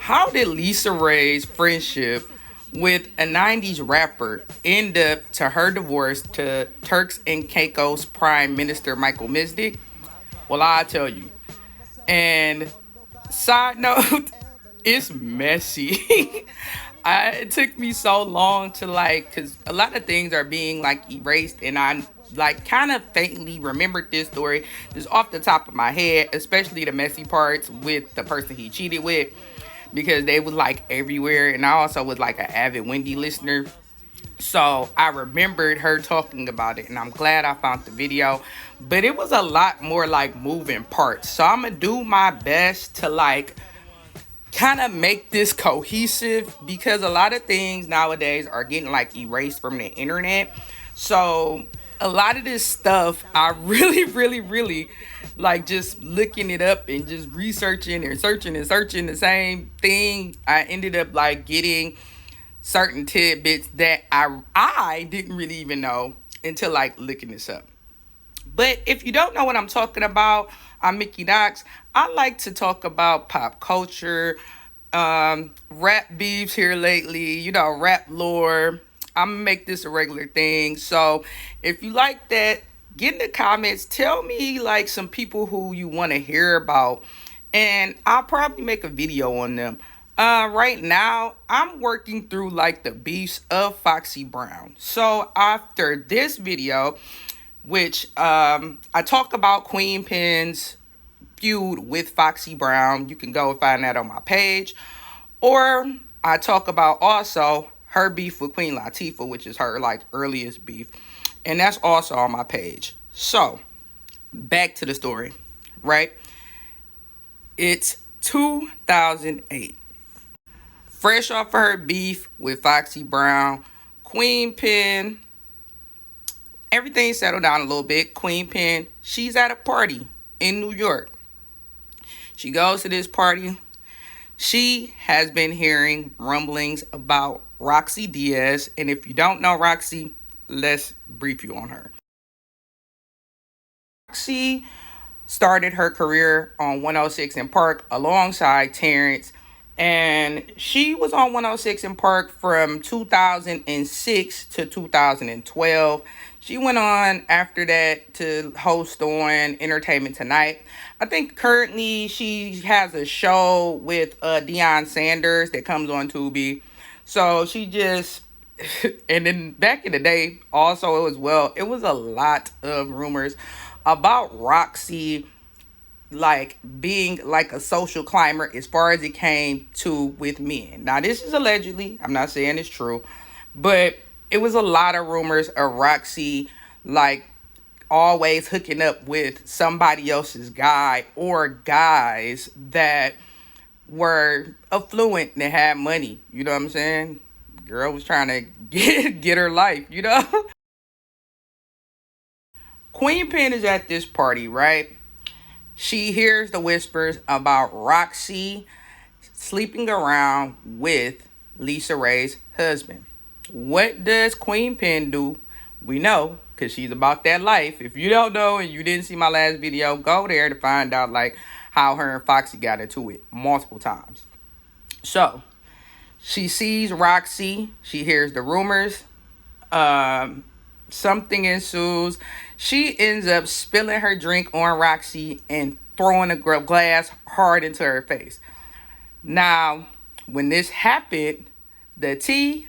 How did Lisa Raye's friendship with a 90s rapper end up to her divorce to Turks and Caicos Prime Minister Michael Misdick? Well, I'll tell you. And side note, it's messy. It took me so long to because a lot of things are being erased, and I kind of faintly remembered this story just off the top of my head, especially the messy parts with the person he cheated with, because they was everywhere, and I also was an avid Wendy listener. So I remembered her talking about it, and I'm glad I found the video. But it was a lot more moving parts. So I'm gonna do my best to kind of make this cohesive, because a lot of things nowadays are getting erased from the internet. So a lot of this stuff I really just looking it up and just researching and searching the same thing. I ended up getting certain tidbits that I didn't really even know until looking this up. But if you don't know what I'm talking about, I'm Mickey Knox. I like to talk about pop culture, rap beefs here lately, rap lore. I'm going to make this a regular thing. So if you like that, get in the comments. Tell me some people who you want to hear about, and I'll probably make a video on them. Right now, I'm working through the beefs of Foxy Brown. So after this video, which I talk about Queen Pen's feud with Foxy Brown. You can go and find that on my page. Or I talk about also her beef with Queen Latifah, which is her earliest beef. And that's also on my page. So, back to the story, right? It's 2008. Fresh off of her beef with Foxy Brown, Queen Pen, everything settled down a little bit. Queen Pen, she's at a party in New York. She goes to this party. She has been hearing rumblings about Roxy Diaz. And if you don't know Roxy, let's brief you on her. Roxy started her career on 106 in Park alongside Terrence. And she was on 106 in Park from 2006 to 2012. She went on after that to host on Entertainment Tonight. I think currently she has a show with Deion Sanders that comes on Tubi. So she just, and then back in the day also as well, it was a lot of rumors about Roxy being a social climber as far as it came to with men. Now this is allegedly, I'm not saying it's true, but it was a lot of rumors of Roxy always hooking up with somebody else's guy or guys that were affluent and had money. You know what I'm saying? Girl was trying to get her life, Queen Pen is at this party, right? She hears the whispers about Roxy sleeping around with Lisa Raye's husband. What does Queen Pen do? We know, because she's about that life. If you don't know and you didn't see my last video, go there to find out how her and Foxy got into it multiple times. So she sees Roxy. She hears the rumors. Something ensues. She ends up spilling her drink on Roxy and throwing a glass hard into her face. Now, when this happened, the tea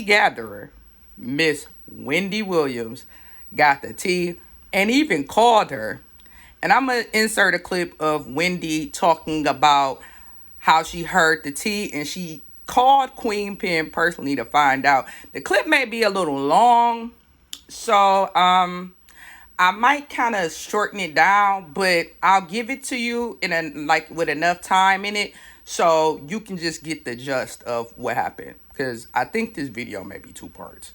gatherer, Miss Wendy Williams, got the tea and even called her. And I'm going to insert a clip of Wendy talking about how she heard the tea, and she called Queen Pen personally to find out. The clip may be a little long, so I might kind of shorten it down, but I'll give it to you in with enough time in it so you can just get the gist of what happened, because I think this video may be 2 parts.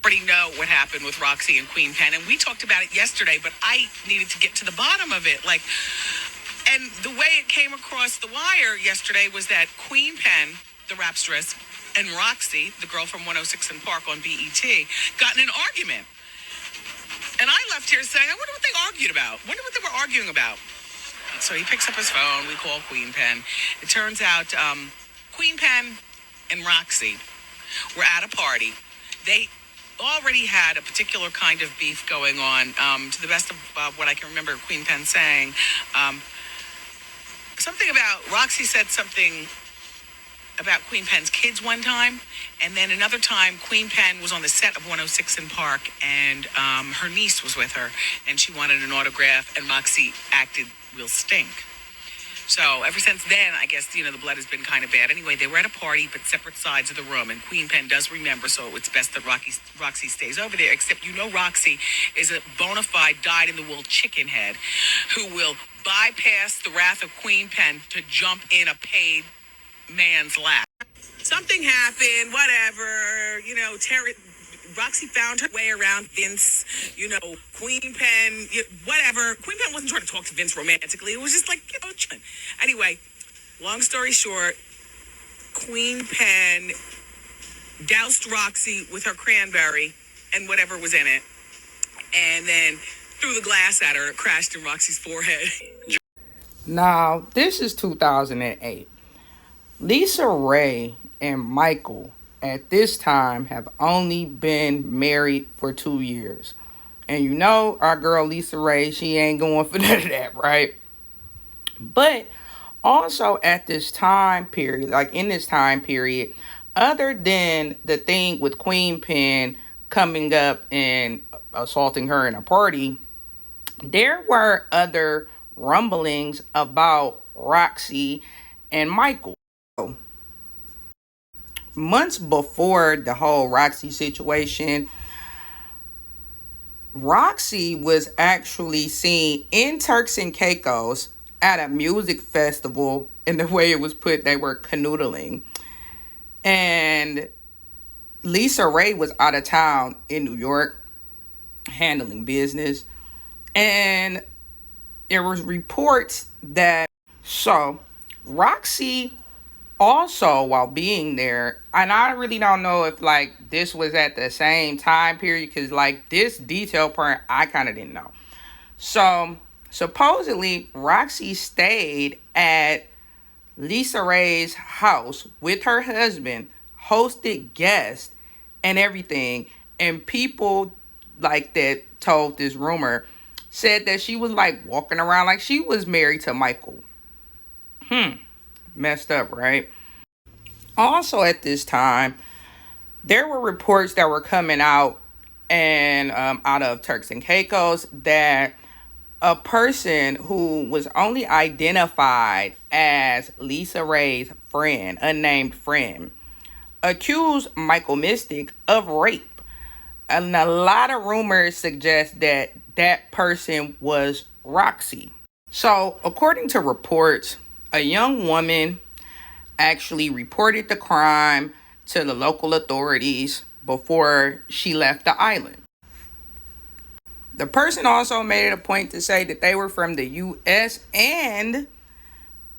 Already know what happened with Roxy and Queen Pen, and we talked about it yesterday, but I needed to get to the bottom of it. And the way it came across the wire yesterday was that Queen Pen, the rapstress, and Roxy, the girl from 106 in Park on BET, got in an argument. And I left here saying, I wonder what they argued about. Wonder what they were arguing about. So he picks up his phone. We call Queen Pen. It turns out Queen Pen and Roxy were at a party. They already had a particular kind of beef going on. To the best of what I can remember, Queen Pen saying something about Roxy said something about Queen Pen's kids one time, and then another time Queen Pen was on the set of 106 in Park, and her niece was with her, and she wanted an autograph, and Roxy acted real stink. So ever since then, I guess, the blood has been kind of bad. Anyway, they were at a party, but separate sides of the room, and Queen Pen does remember, so it's best that Roxy stays over there, except Roxy is a bona fide dyed-in-the-wool chicken head who will bypass the wrath of Queen Pen to jump in a paid man's lap. Something happened, whatever, Roxy found her way around Vince, Queen Pen, whatever. Queen Pen wasn't trying to talk to Vince romantically. It was just like, Anyway, long story short, Queen Pen doused Roxy with her cranberry and whatever was in it, and then threw the glass at her. It crashed in Roxy's forehead. Now, this is 2008. Lisa Raye and Michael at this time have only been married for 2 years. And our girl Lisa Raye, she ain't going for none of that, right? But also at this time period, other than the thing with Queen Pen coming up and assaulting her in a party, there were other rumblings about Roxy and Michael. Months before the whole Roxy situation, Roxy was actually seen in Turks and Caicos at a music festival, and the way it was put, they were canoodling. And Lisa Raye was out of town in New York handling business. And there was reports that, so Roxy also, while being there, and I really don't know if this was at the same time period, because this detail part I kind of didn't know. So supposedly Roxy stayed at Lisa Raye's house with her husband, hosted guests and everything, and people that told this rumor said that she was walking around like she was married to Michael. Messed up, right? Also at this time, there were reports that were coming out and out of Turks and Caicos that a person who was only identified as Lisa Raye's friend, unnamed friend, accused Michael Mystic of rape. And a lot of rumors suggest that that person was Roxy. So according to reports, a young woman actually reported the crime to the local authorities before she left the island. The person also made it a point to say that they were from the U.S. and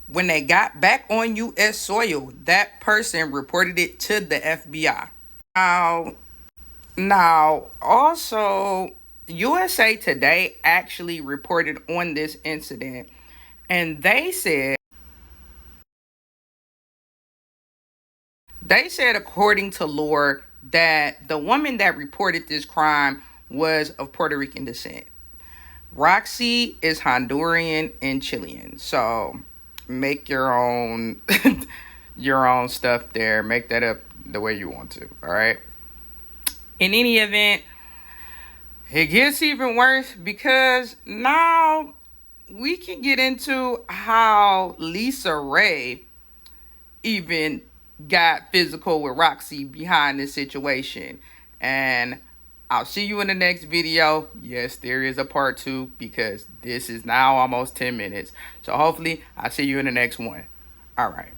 when they got back on U.S. soil, that person reported it to the FBI. Now, also, USA Today actually reported on this incident, and they said according to lore that the woman that reported this crime was of Puerto Rican descent. Roxy is Honduran and Chilean. So make your own your own stuff there. Make that up the way you want to. All right. In any event, it gets even worse because now we can get into how Lisa Raye even got physical with Roxy behind this situation. And I'll see you in the next video. Yes, there is a part 2 because this is now almost 10 minutes. So hopefully I'll see you in the next one. All right.